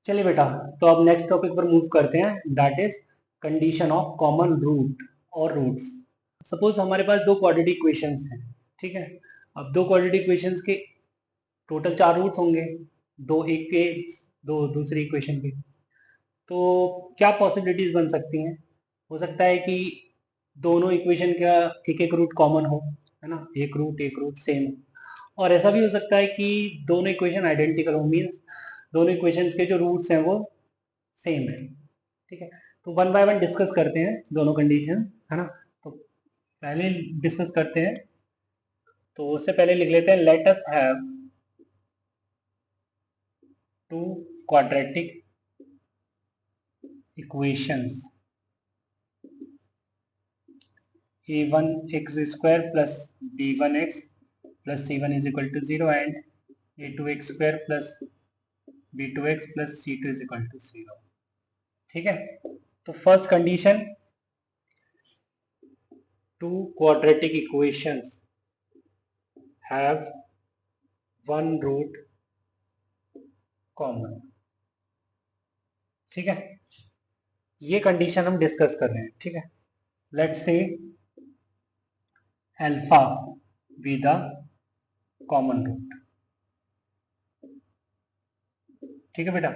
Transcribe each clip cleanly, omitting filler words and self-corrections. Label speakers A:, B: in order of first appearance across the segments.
A: चलिए बेटा, तो अब नेक्स्ट टॉपिक पर मूव करते हैं, that is condition of common root और रूट्स। सपोज हमारे पास दो क्वाड्रेटिक इक्वेशंस हैं, ठीक है। अब दो क्वाड्रेटिक इक्वेशंस के टोटल चार रूट्स होंगे, दो एक के, दो दूसरी इक्वेशन के। तो क्या पॉसिबिलिटीज बन सकती हैं? हो सकता है कि दोनों इक्वेशन का एक एक रूट कॉमन हो, है ना, एक रूट सेम। और ऐसा भी हो सकता है कि दोनों इक्वेशन आइडेंटिकल हो, मीन्स दोनों इक्वेशंस के जो रूट्स हैं वो सेम है, ठीक है। तो वन बाय वन डिस्कस करते हैं दोनों कंडीशन, है ना। तो पहले डिस्कस करते हैं, तो उससे पहले लिख लेते हैं, let us have two quadratic equations a1 x square plus b1 x plus c1 is equal to 0 and a2 x square plus b2 x plus c2 is equal to 0, ठीक है। तो first condition, two quadratic equations have one root common, ठीक है। ये condition हम discuss कर रहे हैं, ठीक है। Let's say alpha be the common root, ठीक है बेटा।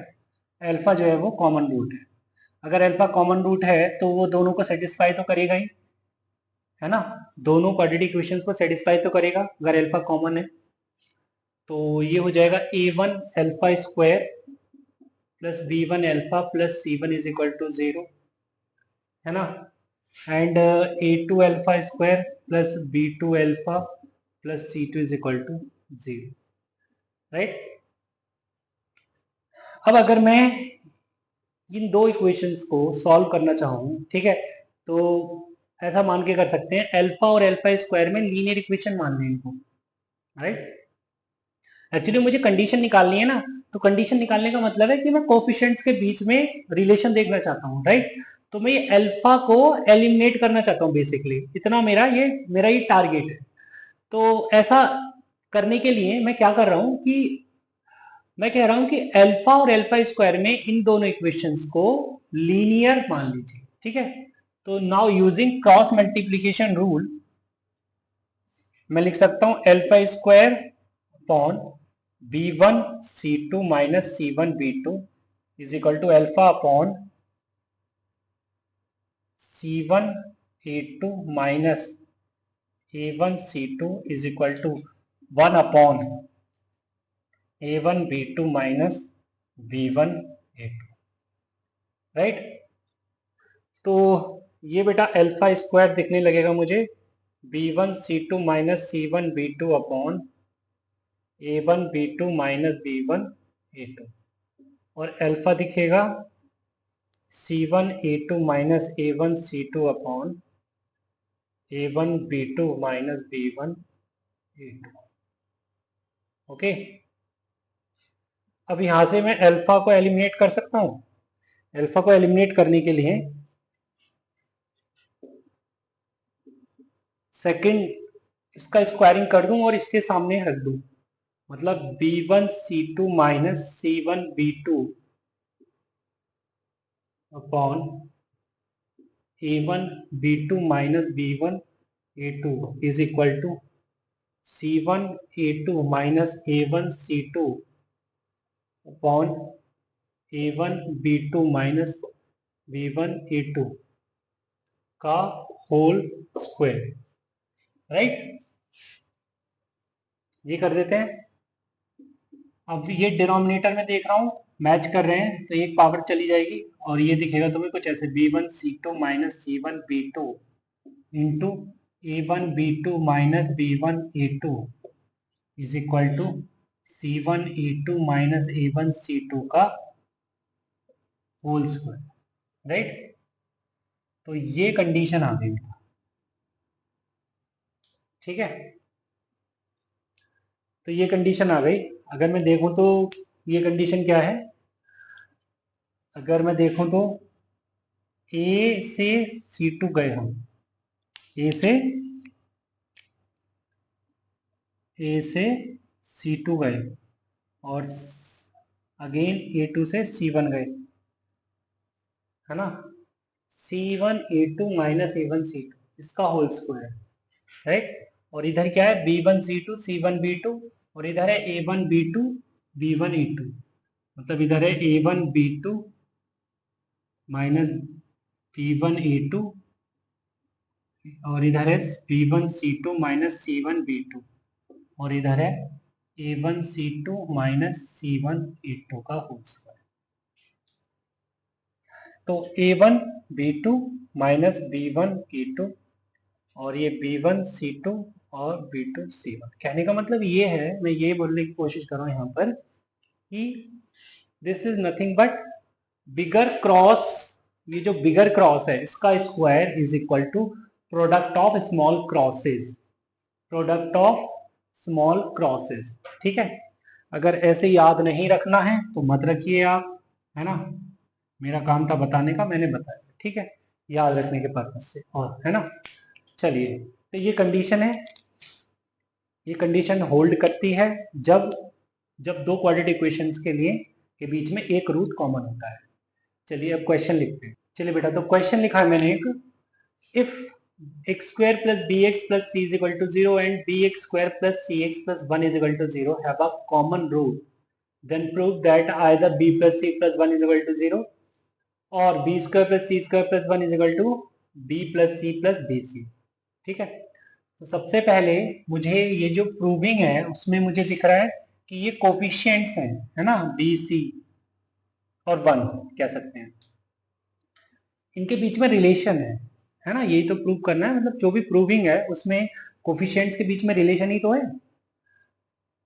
A: अल्फा जो है वो कॉमन रूट है। अगर अल्फा कॉमन रूट है तो वो दोनों को सेटिस्फाई तो करेगा ही, है ना। दोनों क्वाड्रेटिक इक्वेशंस को सेटिस्फाई तो करेगा अगर अल्फा कॉमन है। तो ये हो जाएगा a1 alpha square plus b1 alpha plus c1 is equal to 0, है ना। And a2 alpha square plus b2 alpha plus c2 is equal to 0, right. अब अगर मैं इन दो इक्वेशंस को सॉल्व करना चाहूँ, ठीक है, तो ऐसा मान के कर सकते हैं, अल्फा और अल्फा स्क्वायर में लीनियर इक्वेशन मान लें इनको, राइट। एक्चुअली मुझे कंडीशन निकालनी है ना, तो कंडीशन निकालने का मतलब है कि मैं कोफिशिएंट्स के बीच में रिलेशन देखना चाहता हूँ, राइट। तो मैं ये अल्फा को एलिमिनेट करना चाहता हूँ, बेसिकली इतना मेरा ये टारगेट है। तो ऐसा करने के लिए मैं क्या कर रहा हूँ कि मैं कह रहा हूं कि अल्फा और अल्फा स्क्वायर में इन दोनों इक्वेशंस को लीनियर मान लीजिए, ठीक है। तो now using cross multiplication rule मैं लिख सकता हूं alpha square upon b1 c2 minus c1 b2 is equal to alpha upon c1 a2 minus a1 c2 is equal to 1 upon a1 b2 minus b1 a2, right. तो ये बेटा alpha square दिखने लगेगा मुझे b1 c2 minus c1 b2 upon a1 b2 minus b1 a2, और alpha दिखेगा c1 a2 minus a1 c2 upon a1 b2 minus b1 a2, okay. अब यहां से मैं अल्फा को एलिमिनेट कर सकता हूं। अल्फा को एलिमिनेट करने के लिए सेकंड इसका स्क्वायरिंग कर दूं और इसके सामने रख दूं, मतलब b1 c2 minus c1 b2 upon a1 b2 minus b1 a2 is equal to c1 a2 minus a1 c2 upon a1 b2 minus b1 a2 का होल स्क्वायर, राइट। ये कर देते हैं। अब ये डिनोमिनेटर में देख रहा हूँ मैच कर रहे हैं, तो एक पावर चली जाएगी और ये दिखेगा तुम्हें कुछ ऐसे b1 c2 minus c1 b2 into a1 b2 minus b1 a2 is equal to c1 a2 minus a1 c2 का होल स्क्वायर, राइट। तो ये कंडीशन आ गई, ठीक है। तो ये कंडीशन आ गई। अगर मैं देखूं तो ये कंडीशन क्या है, अगर मैं देखूं तो a से c2 गए हम, a से C2 गए और अगेन A2 से C1 गए, है ना, C1 A2 minus A1 C2 इसका होल स्क्वायर, राइट। और इधर क्या है, B1 C2 C1 B2, और इधर है A1 B2 B1 A2, मतलब इधर है A1 B2 minus B1 A2, और इधर है B1 C2 minus C1 B2, और इधर है A1 C2 minus C1 A2 का होल स्क्वायर। तो A1 B2 minus B1 A2, और ये B1 C2 और B2 C1। कहने का मतलब ये है, मैं ये बोलने की कोशिश कर रहा हूँ यहाँ पर कि this is nothing but bigger cross, ये जो बिगर क्रॉस है इसका square is equal to product of small crosses, product of small crosses, ठीक है। अगर ऐसे याद नहीं रखना है तो मत रखिए आप, है ना, मेरा काम था बताने का, मैंने बताया, ठीक है, याद रखने के पर्पज से, और है ना। चलिए, तो ये कंडीशन है, ये कंडीशन होल्ड करती है जब जब दो क्वाड्रेटिक इक्वेशंस के लिए के बीच में एक रूट कॉमन होता है। चलिए अब क्वेश्चन लिखते हैं। चलिए बेटा, तो क्वेश्चन लिखा है मैंने एक, if x square plus bx plus c is equal to 0 and bx square plus cx plus 1 is equal to 0 have a common root, then prove that either b plus c plus 1 is equal to 0 or b square plus c square plus 1 is equal to b plus c plus bc, ठीक है। तो सबसे पहले मुझे ये जो proving है उसमें मुझे दिख रहा है कि ये कोफिशिएंट्स हैं, है ना, बी सी और 1 कह सकते हैं, इनके बीच में रिलेशन है ना, यही तो प्रूव करना है, मतलब जो भी प्रूविंग है उसमें कोफिशिएंट्स के बीच में रिलेशन ही तो है।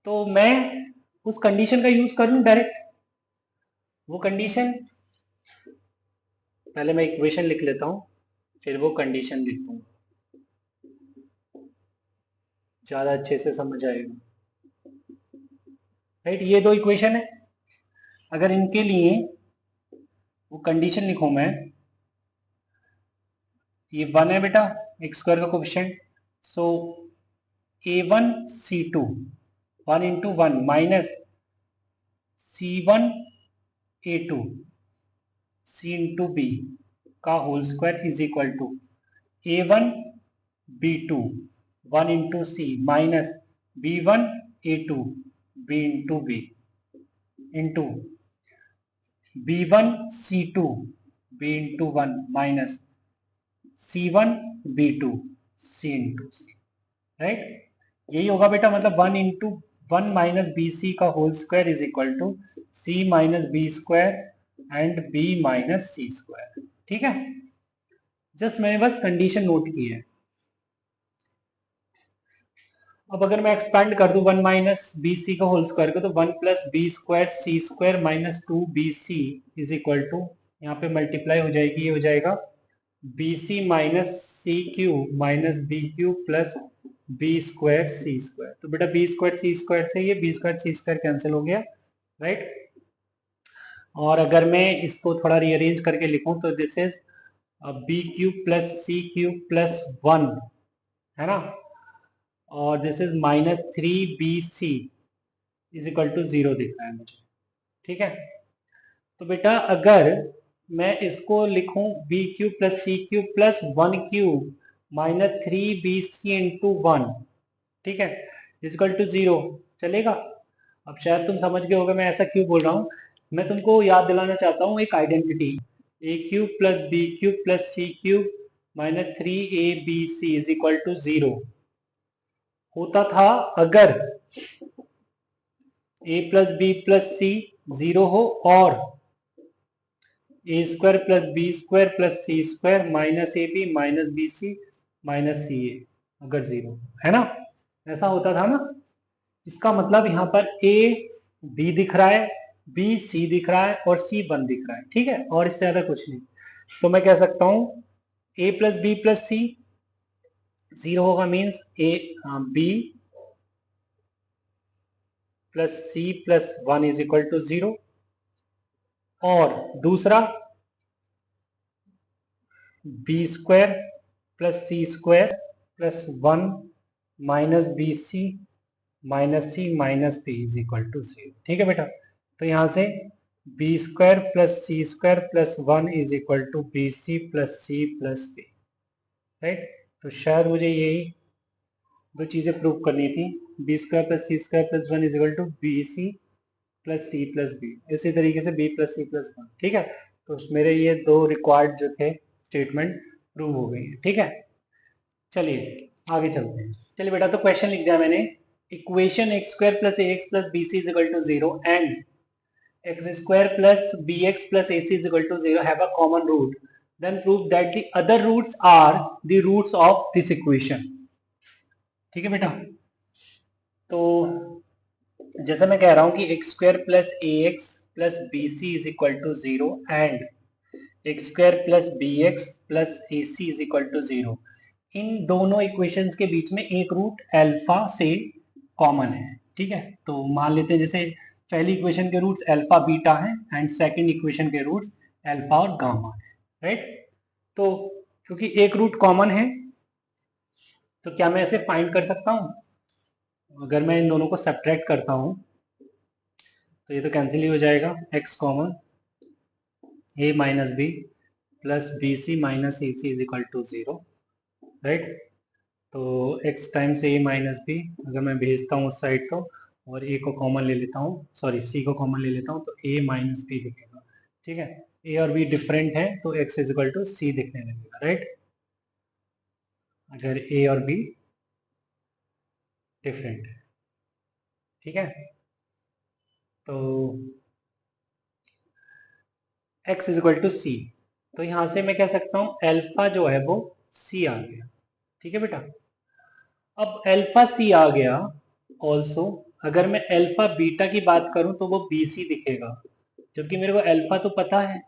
A: तो मैं उस कंडीशन का यूज कर लूं डायरेक्ट, वो कंडीशन, पहले मैं इक्वेशन लिख लेता हूं फिर वो कंडीशन लिख दूंगा, ज्यादा अच्छे से समझ आएगा, राइट। ये दो इक्वेशन है, अगर इनके लिए वो कंडीशन लिखूं मैं, ये 1 है बेटा, एक्स स्क्वायर का coefficient, so A1 C2 1 into 1 minus C1 A2 C into B का whole square is equal to A1 B2 1 into C minus B1 A2 B into B into B1 C2 B into 1 minus C1 B2 C into C, right. यही होगा बेटा, मतलब 1 into 1 minus B C का whole square is equal to C minus B square and B minus C square, ठीक है। Just मैंने बस condition note की है। अब अगर मैं एक्सपेंड कर दूं 1 माइनस बी सी का होल स्क्वायर को, तो 1 plus B square C square minus 2 B C is equal to, यहाँ पे मल्टीप्लाई हो जाएगी, ये हो जाएगा B C minus C Q minus B Q plus B square C square. तो बेटा बी स्क्वायर सी स्क्वायर से ये B square C square cancel हो गया, राइट। और अगर मैं इसको थोड़ा रीअरेंज करके लिखूं तो this is B cube plus C cube plus 1, है ना, और this is minus 3bc is equal to 0 दिख रहा है मुझे, ठीक है। तो बेटा अगर मैं इसको लिखूं B cube plus C cube plus 1 cube minus 3bc into 1, ठीक है, इज इक्वल टू 0, चलेगा। अब शायद तुम समझ गए होगे मैं ऐसा क्यों बोल रहा हूँ। मैं तुमको याद दिलाना चाहता हूँ एक identity, A cube plus B cube plus C cube minus 3abc is equal to 0 होता था अगर A plus B plus C 0 हो और A square plus B square plus C square minus A B minus B C minus C A अगर 0, है ना, ऐसा होता था ना। इसका मतलब यहाँ पर ए बी दिख रहा है, बी सी दिख रहा है और सी 1 दिख रहा है, ठीक है, और इससे ज्यादा कुछ नहीं। तो मैं कह सकता हूं A plus B plus C 0 होगा, means A B plus C plus 1 is equal to 0, और दूसरा B square plus C square plus 1 minus B C minus C minus B is equal to 0, ठीक है बेटा। तो यहाँ से B square plus C square plus 1 is equal to B C plus C plus B, right. तो शायद मुझे यही दो चीज़ें प्रूव करनी थी, B square plus C square plus 1 is equal to B C plus C plus B, इसी तरीके से बी प्लस सी प्लस 1, ठीक है। तो मेरे ये दो रिक्वायर्ड जो थे स्टेटमेंट प्रूव हो गई है, ठीक है। चलिए आगे चलते हैं। चलिए बेटा, तो क्वेश्चन लिख दिया मैंने, equation x square plus A X plus B C is equal to 0 and x square plus bx plus ac is equal to 0 have a common root, then prove that the other roots are the roots of this equation। ठीक है बेटा, तो जैसे मैं कह रहा हूं कि X square plus A X plus B C is equal to 0 and X square plus B x plus A C is equal to 0, इन दोनों इक्वेशंस के बीच में एक रूट अल्फा से कॉमन है, ठीक है। तो मान लेते हैं जैसे पहली इक्वेशन के रूट्स अल्फा बीटा हैं एंड सेकंड इक्वेशन के रूट्स अल्फा और गामा है, राइट। तो क्योंकि एक रूट कॉमन है तो क्या मैं इसे फाइंड कर सकता हूं? अगर मैं इन दोनों को सब्ट्रैक्ट करता हूं तो ये तो कैंसिल ही हो जाएगा, x common a minus B plus B C minus A C is equal to 0, right. तो x times a minus B अगर मैं भेजता हूँ उस साइड तो, और a को कॉमन ले लेता हूँ, सॉरी c को कॉमन ले लेता हूँ तो a माइनस बी दिखेगा, ठीक है। a और b डिफरेंट है तो x is equal to c दिखने लगेगा, राइट। अगर a और b डिफरेंट है, ठीक है, तो x इज इक्वल टू सी। तो यहां से मैं कह सकता हूं अल्फा जो है वो c आ गया, ठीक है बेटा। अब अल्फा c आ गया, ऑल्सो अगर मैं अल्फा बीटा की बात करूं तो वो बी सी दिखेगा, जबकि मेरे को अल्फा तो पता है,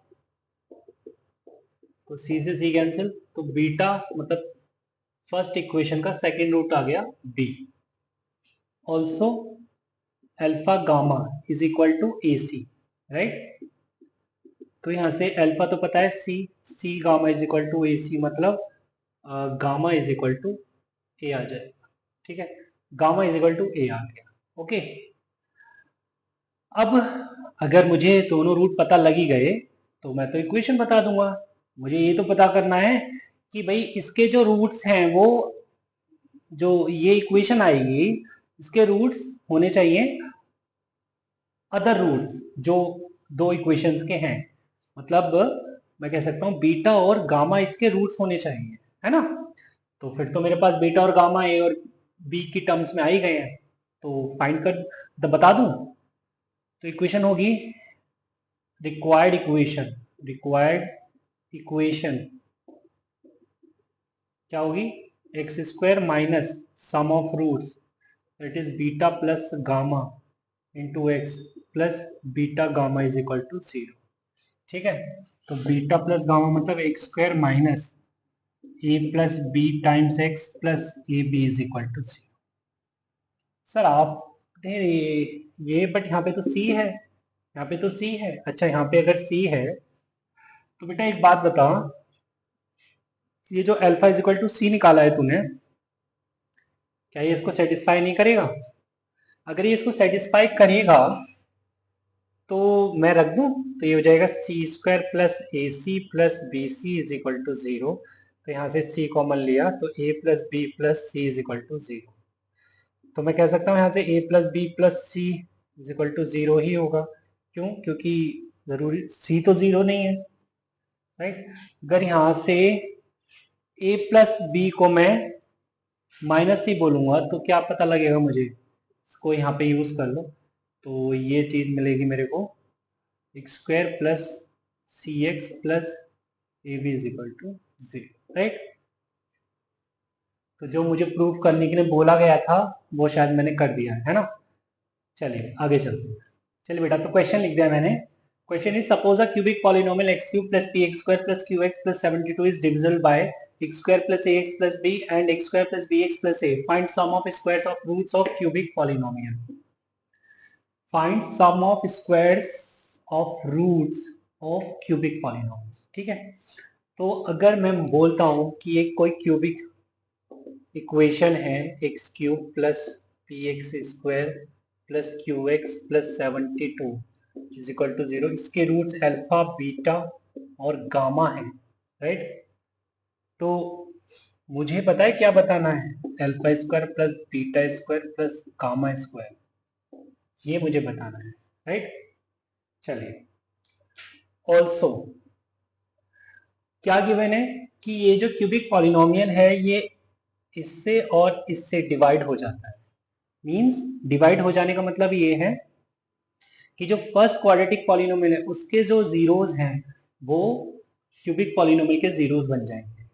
A: तो c से c कैंसिल, तो बीटा मतलब फर्स्ट इक्वेशन का सेकेंड रूट आ गया b, also alpha gamma is equal to A C, right. तो यहाँ से अल्फा तो पता है C gamma is equal to A C, मतलब gamma is equal to A आ जाएगा, ठीक है। Gamma is equal to A आ गया, ओके। अब अगर मुझे दोनों रूट पता लग ही गए तो मैं तो इक्वेशन बता दूंगा। मुझे ये तो पता करना है कि भाई इसके जो रूट्स हैं वो, जो ये इक्वेशन आएगी इसके रूट्स होने चाहिए अदर रूट्स जो दो इक्वेशंस के हैं, मतलब मैं कह सकता हूँ बीटा और गामा इसके रूट्स होने चाहिए, है ना। तो फिर तो मेरे पास बीटा और गामा ए और बी की टर्म्स में आ ही गए हैं, तो फाइंड कर बता दूं। तो इक्वेशन होगी रिक्वायर्ड इक्वेशन क्या होगी, X square minus sum of roots that is beta plus gamma into X plus beta gamma is equal to 0, ठीक है। तो बीटा प्लस गामा मतलब X square minus A plus B times X plus A B is equal to 0। Sir आप ये but यहाँ पे तो सी है, यहाँ पे तो सी है। अच्छा, यहाँ पे अगर सी है तो बेटा एक बात बता, ये जो अल्फा इज इक्वल टू सी निकाला है तूने, क्या ये इसको सेटिस्फाई नहीं करेगा? अगर ये इसको सेटिस्फाई करेगा तो मैं रख दूं, तो ये हो जाएगा c square plus A c plus B C is equal to 0। तो यहाँ से c कॉमन लिया तो a plus B plus c is equal to 0। तो मैं कह सकता हूँ यहाँ से a plus B plus c is equal to 0 ही होगा। क्यों? क्योंकि जरूरी c तो 0 नहीं है, राइट। अगर यहाँ से a प्लस बी को मैं माइनस सी बोलूंगा तो क्या पता लगेगा मुझे, इसको यहाँ पे यूज कर लो तो ये चीज मिलेगी मेरे को, X square plus C X plus A B is equal to 0, right. तो जो मुझे प्रूफ करने के लिए बोला गया था वो शायद मैंने कर दिया है ना। चलिए आगे चलते हैं। चलिए बेटा, तो क्वेश्चन लिख दिया मैंने। Question is suppose a cubic polynomial X cube plus P X square plus Q X plus 72 is divisible by X square plus A X plus B and X square plus B x plus A. Find sum of squares of roots of cubic polynomial. Find sum of squares of roots of cubic polynomial, ठीक है। तो अगर मैं बोलता हूं कि एक कोई क्यूबिक इक्वेशन है X cube plus P X square plus Q X plus 72, is equal to 0। इसके रूट्स अल्फा बीटा और गामा है, राइट। तो मुझे पता है क्या बताना है, alpha square plus beta square plus gamma square, ये मुझे बताना है, राइट। चलिए, ऑल्सो क्या गिवन है कि ये जो क्यूबिक पॉलिनोमियल है ये इससे और इससे डिवाइड हो जाता है। मींस डिवाइड हो जाने का मतलब ये है कि जो फर्स्ट क्वाड्रेटिक पॉलिनोमियल है उसके जो जीरोस हैं वो क्यूबिक पॉलिनोमियल के जीरोस बन जाएंगे,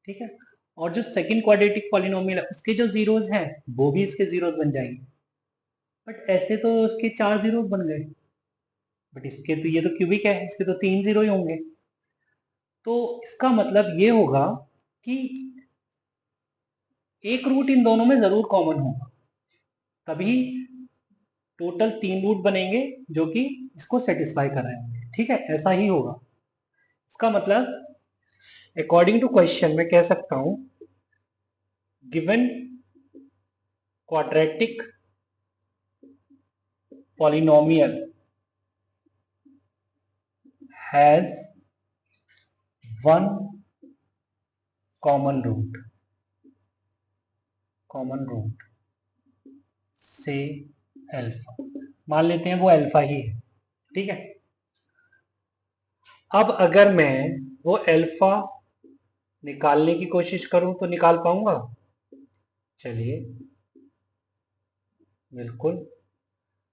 A: ठीक है। और जो सेकंड क्वाड्रेटिक पॉलिनोमियल है उसके जो जीरोस हैं वो भी इसके जीरोस बन जाएंगे। बट ऐसे तो उसके 4 जीरोस बन गए, बट इसके तो ये तो क्यूबिक है, इसके तो 3 जीरो ही होंगे। तो इसका मतलब ये होगा कि एक रूट इन दोनों में जरूर कॉमन होगा, तभी टोटल 3 रूट बनेंगे जो कि इसको सेटिस्फाई कर रहे होंगे, ठीक है। ऐसा ही होगा। इसका मतलब अकॉर्डिंग टू क्वेश्चन मैं कह सकता हूं given quadratic polynomial has one common root say alpha, मान लेते हैं वो अल्फा ही है, ठीक है। अब अगर मैं वो अल्फा निकालने की कोशिश करूं तो निकाल पाऊंगा? चलिए, बिल्कुल।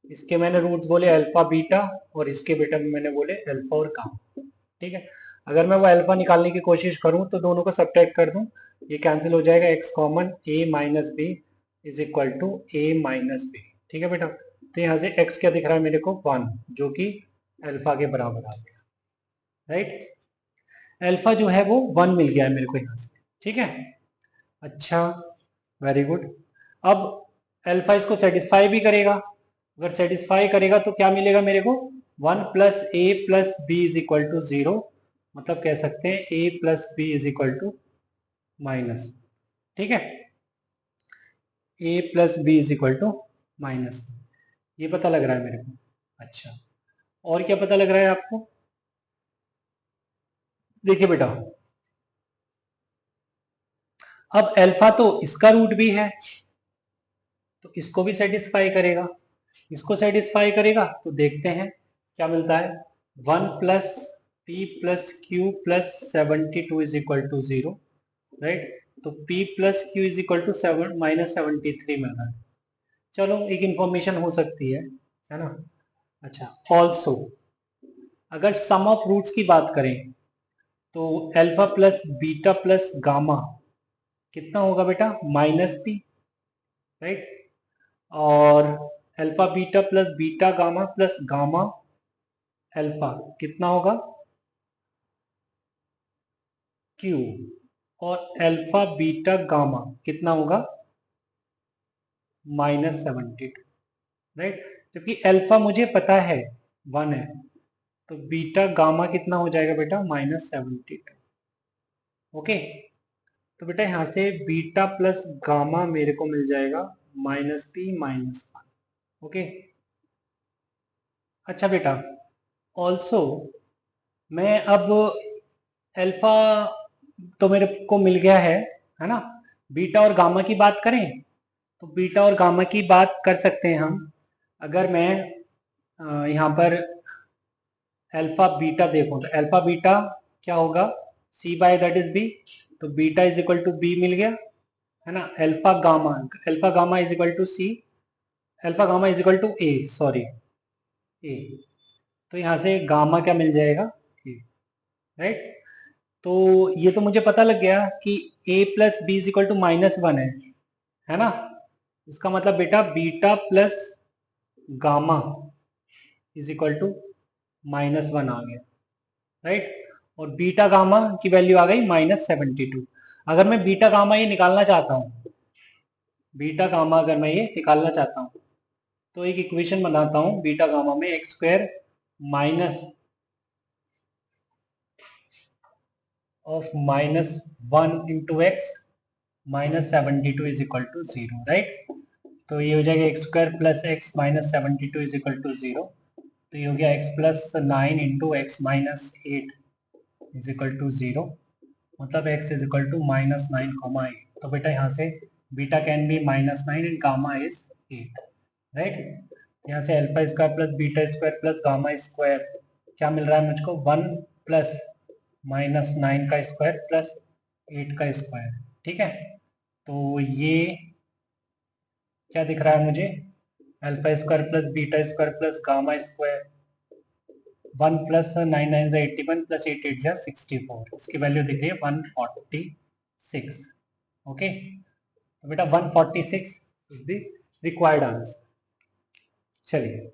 A: इसके मैंने रूट्स बोले अल्फा बीटा और इसके बेटा में मैंने बोले अल्फा और गामा, ठीक है। अगर मैं वो अल्फा निकालने की कोशिश करूं तो दोनों को सब्ट्रैक्ट कर दूं, ये कैंसिल हो जाएगा, X common, A minus B is equal to A minus B, ठीक है बेटा। तो यहाँ से एक्स क्या दिख रहा है मेरे को, 1, जो कि अल्फा के बराबर आ गया, राइट। अल्फा जो है वो 1 मिल गया है मेरे को यहाँ से, ठीक है। अच्छा, वेरी गुड। अब अल्फा इसको सेटिस्फाई भी करेगा, अगर सेटिस्फाई करेगा तो क्या मिलेगा मेरे को, 1 plus a plus b is equal to 0, मतलब कह सकते हैं a plus b is equal to minus, ठीक है। A plus b is equal to minus, ये पता लग रहा है मेरे को। अच्छा, और क्या पता लग रहा है आपको? देखिए बेटा, अब अल्फा तो इसका रूट भी है तो इसको भी सेटिस्फाई करेगा, इसको सेटिस्फाई करेगा तो देखते हैं क्या मिलता है, 1 plus p plus q plus 72 is equal to 0, right. तो p plus q is equal to -73 मिल रहा है। चलो, एक इंफॉर्मेशन हो सकती है ना। अच्छा, ऑल्सो अगर सम ऑफ रूट्स की बात करें तो alpha plus beta plus gamma कितना होगा बेटा, -p, राइट। और alpha beta plus beta gamma plus gamma alpha कितना होगा, क्यू। और अल्फा बीटा गामा कितना होगा, -72, राइट। जबकि अल्फा मुझे पता है 1 है, तो बीटा गामा कितना हो जाएगा बेटा, -72, ओके। तो बेटा यहाँ से बीटा प्लस गामा मेरे को मिल जाएगा -p-1, ओके। अच्छा बेटा, ऑल्सो मैं अब अल्फा तो मेरे को मिल गया है ना। बीटा और गामा की बात करें तो बीटा और गामा की बात कर सकते हैं हम। अगर मैं यहाँ पर अल्फा बीटा देखूं तो अल्फा बीटा क्या होगा, c by that is b, तो beta is equal to b मिल गया, है ना। Alpha gamma is equal to c, alpha gamma is equal to a, sorry a. तो यहाँ से गामा क्या मिल जाएगा, ए, राइट। तो ये तो मुझे पता लग गया कि a plus b is equal to -1 है ना। इसका मतलब बेटा beta plus gamma is equal to -1 आ गया, राइट। और बीटा गामा की वैल्यू आ गई -72। अगर मैं बीटा गामा ये निकालना चाहता हूँ, बीटा गामा अगर मैं ये निकालना चाहता हूँ तो एक इक्वेशन बनाता हूँ बीटा गामा में, x square minus of -1 into x -72 is equal to 0, right. तो ये हो जाएगा x square plus x -72 is equal to 0। तो ये हो गया x plus 9 into x minus 8 is equal to 0, मतलब x is equal to minus 9, 8। तो बेटा यहाँ से beta can be minus 9 and gamma is 8, right. यहाँ से alpha square plus beta square plus gamma square क्या मिल रहा है मुझको, 1 प्लस माइनस 9 का स्क्वायर प्लस 8 का स्क्वायर, ठीक है। तो ये क्या दिख रहा है मुझे, alpha square plus beta square plus gamma square, 1 plus 9 9 जा 81 प्लस 8 8 जा 64, इसकी वैल्यू दिख रही है 146। ओके, तो बेटा 146 इज द रिक्वायर्ड आंसर। चलिए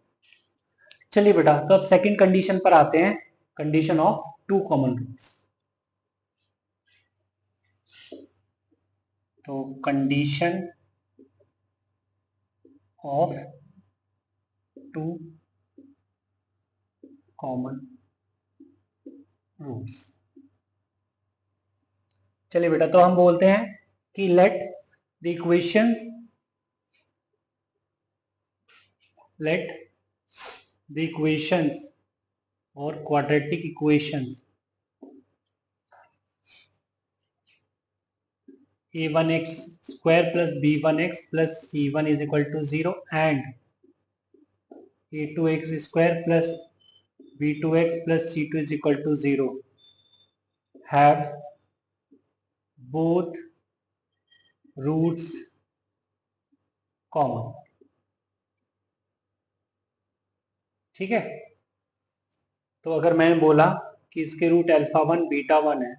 A: चलिए बेटा, तो अब सेकंड कंडीशन पर आते हैं, condition of two common roots. तो condition of two common roots. चलिए बेटा, तो हम बोलते हैं कि let the equations, let the equations और quadratic equations a1x square plus b1x plus c1 is equal to 0 and a2x square plus b2x plus c2 is equal to 0 have both roots common, ठीक है। तो अगर मैंने बोला कि इसके root alpha 1 beta 1 है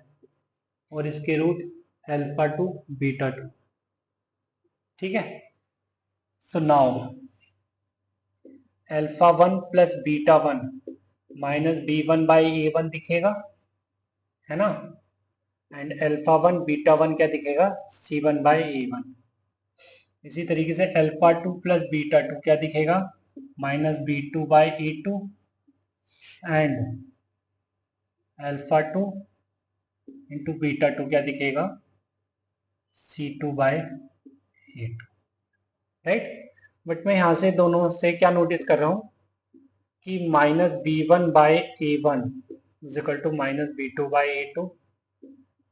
A: और इसके रूट अल्फा 2 बीटा 2, ठीक है। So now alpha 1 plus beta 1 minus b1 by a1 दिखेगा, है ना, एंड अल्फा 1 बीटा 1 क्या दिखेगा, c1 बाई a1। इसी तरीके से अल्फा 2 प्लस बीटा 2 क्या दिखेगा, minus b2 by a2 and alpha 2 into beta 2 क्या दिखेगा, c2 by a2, right. But मैं यहाँ से दोनों से क्या नोटिस कर रहा हूँ कि minus b1 by a1 is equal to minus b2 by a2,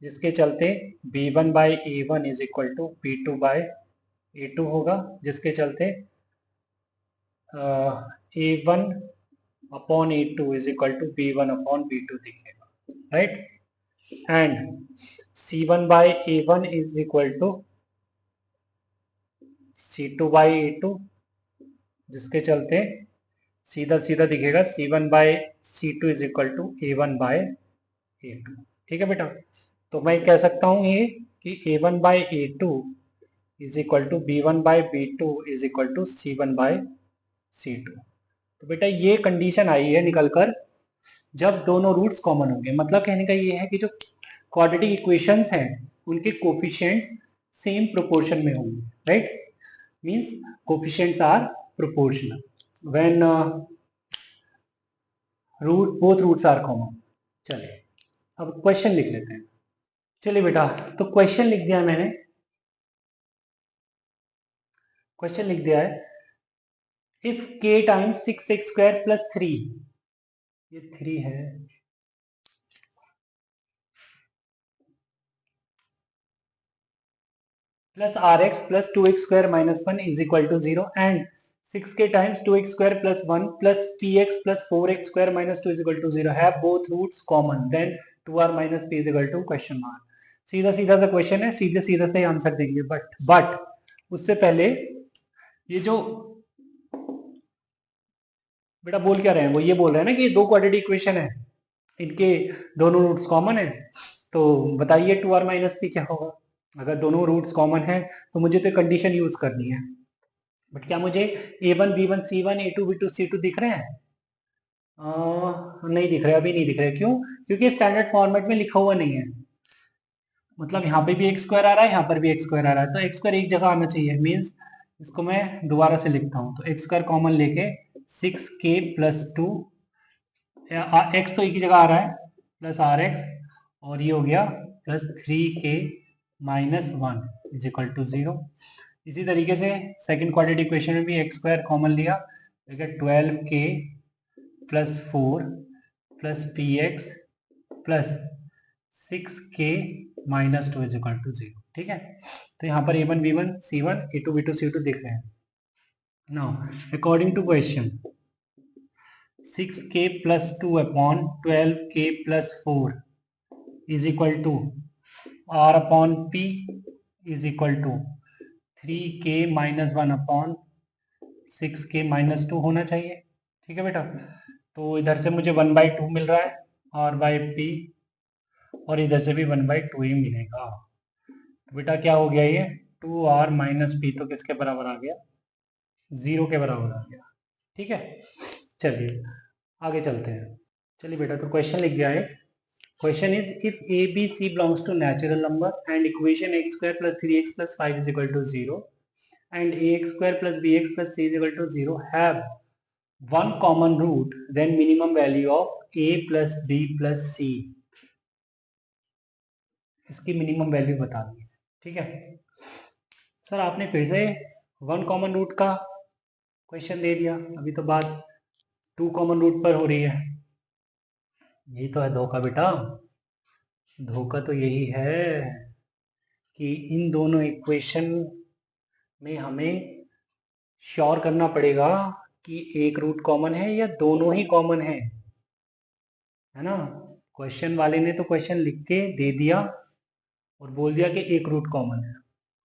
A: जिसके चलते b1 by a1 is equal to b2 by a2 होगा, जिसके चलते a1 upon a2 is equal to b1 upon b2 दिखेगा, right. And c1 by a1 is equal to c2 by a2, जिसके चलते सीधा सीधा दिखेगा c1 by c2 is equal to a1 by a2, ठीक है बेटा। तो मैं कह सकता हूँ ये कि a1 by a2 is equal to b1 by b2 is equal to c1 by c2। तो बेटा ये कंडीशन आई है निकलकर जब दोनों रूट्स कॉमन होंगे, मतलब कहने का ये है कि जो क्वाड्रेटिक इक्वेशंस हैं उनके कोफिशिएंट्स सेम प्रोपोर्शन में होंगे, right, means coefficients are proportional when both roots are common. चलिए अब क्वेश्चन लिख लेते हैं। चलिए बेटा, तो क्वेश्चन लिख दिया मैंने, क्वेश्चन लिख दिया है, if k times 6x square plus 3, ये 3 है, plus r x plus 2x square minus 1 is equal to 0 and 6k times 2x square plus 1 plus px plus 4x square minus 2 is equal to 0 have both roots common, then 2r minus p is equal to question mark. सीधा सीधा सा question है, सीधे सीधे से answer देंगे, but उससे पहले ये जो बेटा बोल क्या रहे हैं, वो ये बोल रहे हैं ना कि ये दो क्वाड्रेटिक इक्वेशन है, इनके दोनों रूट्स कॉमन है, तो बताइए 2r माइनस p क्या होगा। अगर दोनों रूट्स कॉमन है तो मुझे तो कंडीशन यूज करनी है, बट क्या मुझे a1 b1 c1 a2 b2 c2 दिख रहे हैं, नहीं दिख रहे, अभी नहीं दिख रहे। क्यों? क्योंकि स्टैंडर्ड फॉर्मेट में लिखा हुआ नहीं है, मतलब यहाँ पे भी एक्स स्क्वायर आ रहा है, यहाँ पर भी एक्स स्क्वायर आ रहा है, तो एक्स स्क्वायर एक जगह आना चाहिए, मीन्स इसको मैं दोबारा से लिखता हूँ, तो एक्स स्क्वायर कॉमन लेके 6k प्लस 2, एक्स तो एक ही जगह आ रहा है, प्लस आर एक्स, और ये हो गया plus 3k minus 1 is equal to 0। इसी तरीके से सेकंड क्वाड्रेटिक इक्वेशन में भी एक्स स्क्वायर कॉमन लिया, 12k plus 4 plus P x plus 6k minus 2 is equal to 0। ठीक है, तो यहाँ पर a1 b1 c1 a2 b2 c2 दिख रहे हैं। Now according to question 6k plus 2 upon 12k plus 4 is equal to r upon p is equal to 3k minus 1 upon 6k minus 2 होना चाहिए। ठीक है बेटा, तो इधर से मुझे 1/2 मिल रहा है r बाई p, और इधर से भी 1/2 ही मिलेगा। तो बेटा क्या हो गया ये 2r माइनस पी, तो किसके बराबर आ गया 0 के बराबर आ गया। ठीक है, चलिए आगे चलते हैं। चलिए बेटा, तो क्वेश्चन लिख दिया है। Question is if a b c belongs to natural number and equation x square plus 3x plus 5 is equal to 0 and a x square plus B x plus c is equal to 0 have one common root, then minimum value of a plus B plus c. इसकी minimum value बता दी। ठीक है sir, आपने फिर से one common root का question दे दिया। अभी तो बात टू कॉमन रूट पर हो रही है। यही तो है धोखा बेटा, धोखा तो यही है कि इन दोनों इक्वेशन में हमें श्योर करना पड़ेगा कि एक रूट कॉमन है या दोनों ही कॉमन है ना। क्वेश्चन वाले ने तो क्वेश्चन लिख के दे दिया और बोल दिया कि एक रूट कॉमन है,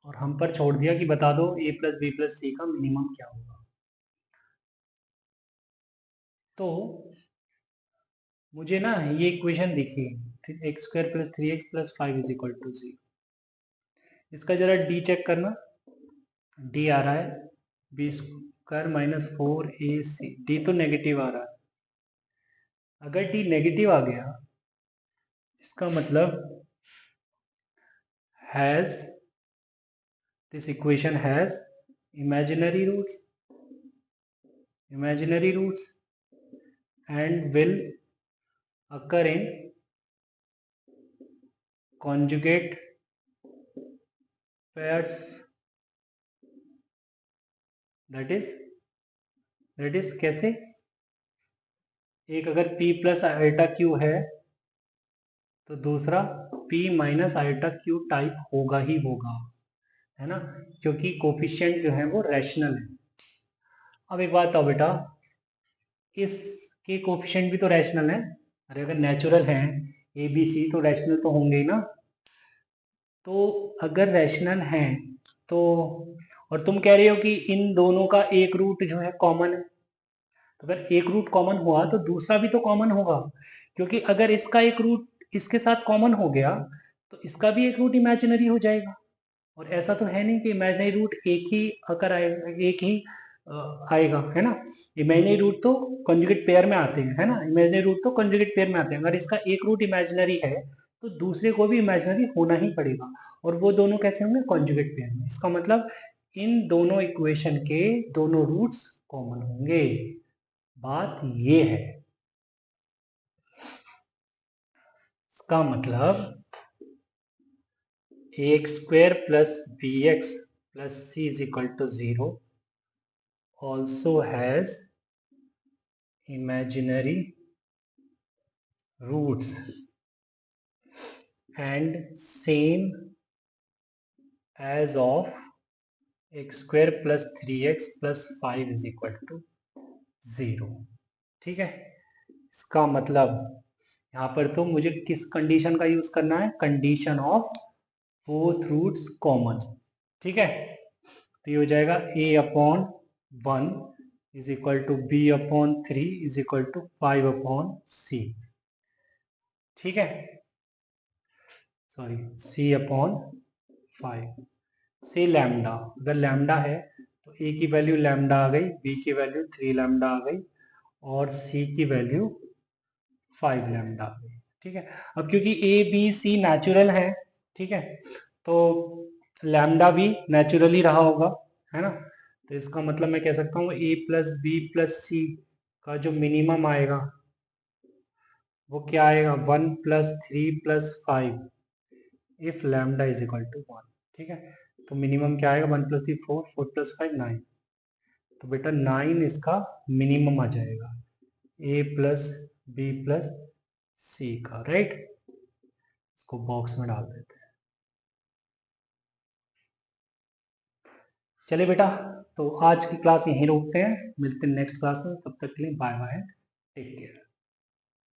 A: और हम पर छोड़ दिया कि बता दो a plus B plus c का मिनिमम क्या होगा। तो मुझे ना ये इक्वेशन दिखी, x square plus 3x plus 5 is equal to 0। इसका जरा डी चेक करना, डी आ रहा है b square minus 4ac, D तो नेगेटिव आ रहा है। अगर डी नेगेटिव आ गया इसका मतलब has this equation has imaginary roots and will occur in conjugate pairs, that is कैसे, एक अगर p प्लस आयोटा q है तो दूसरा p minus iota q type होगा ही होगा, है ना, क्योंकि कोफिशिएंट जो है वो रैशनल है। अब एक बात बताओ बेटा, इसके कोफिशिएंट भी तो रैशनल है। अरे अगर नेचुरल है ए बी सी तो रैशनल तो होंगे ही ना। तो अगर रैशनल है तो, और तुम कह रहे हो कि इन दोनों का एक रूट जो है कॉमन है, तो अगर एक रूट कॉमन हुआ तो दूसरा भी तो कॉमन होगा, क्योंकि अगर इसका एक रूट इसके साथ कॉमन हो गया तो इसका भी एक रूट इमेजिनरी हो जाएगा। और ऐसा तो है नहीं कि इमेजिनरी रूट एक ही अकर आएगा, एक ही आएगा, है ना। इमेजिनरी रूट तो कॉन्जुगेट पेयर में आते हैं, है ना, इमेजिनरी रूट तो कॉन्जुगेट पेयर में आते हैं। अगर इसका एक रूट इमेजिनरी है तो दूसरे को भी इमेजिनरी होना ही पड़ेगा, और वो दोनों कैसे होंगे कॉन्जुगेट पेयर में। इसका मतलब इन दोनों इक्वेशन के दोनों रूट्स कॉमन होंगे, बात ये है। इसका मतलब ax square plus bx plus c is equal to 0 also has imaginary roots and same as of x square plus 3x plus 5 is equal to 0। ठीक है, इसका मतलब यहाँ पर तो मुझे किस कंडीशन का यूज करना है, condition of both roots common. ठीक है, तो ये हो जाएगा a upon 1 is equal to b upon 3 is equal to 5 upon c. ठीक है, सॉरी सी अपॉन 5 से लैम्डा, अगर लैम्डा है तो ए की वैल्यू लैम्डा आ गई, बी की वैल्यू 3 लैम्डा आ गई, और सी की वैल्यू 5 लैम्डा आ गई। ठीक है, अब क्योंकि ए बी सी नेचुरल है, ठीक है, तो लैम्डा भी नेचुरली रहा होगा, है ना। तो इसका मतलब मैं कह सकता हूँ a plus B plus c का जो मिनिमम आएगा वो क्या आएगा 1 plus 3 plus 5 if lambda is equal to 1। ठीक है, तो मिनिमम क्या आएगा 1 प्लस 3 4 4 प्लस 5 9, तो बेटा 9 इसका मिनिमम आ जाएगा। ए प्लस बी प्लस सी का, राइट। इसको बॉक्स में डाल देते हैं। चलिए बेटा, तो आज की क्लास यहीं रोकते हैं, मिलते हैं नेक्स्ट क्लास में, तब तक के लिए बाय बाय, टेक केयर।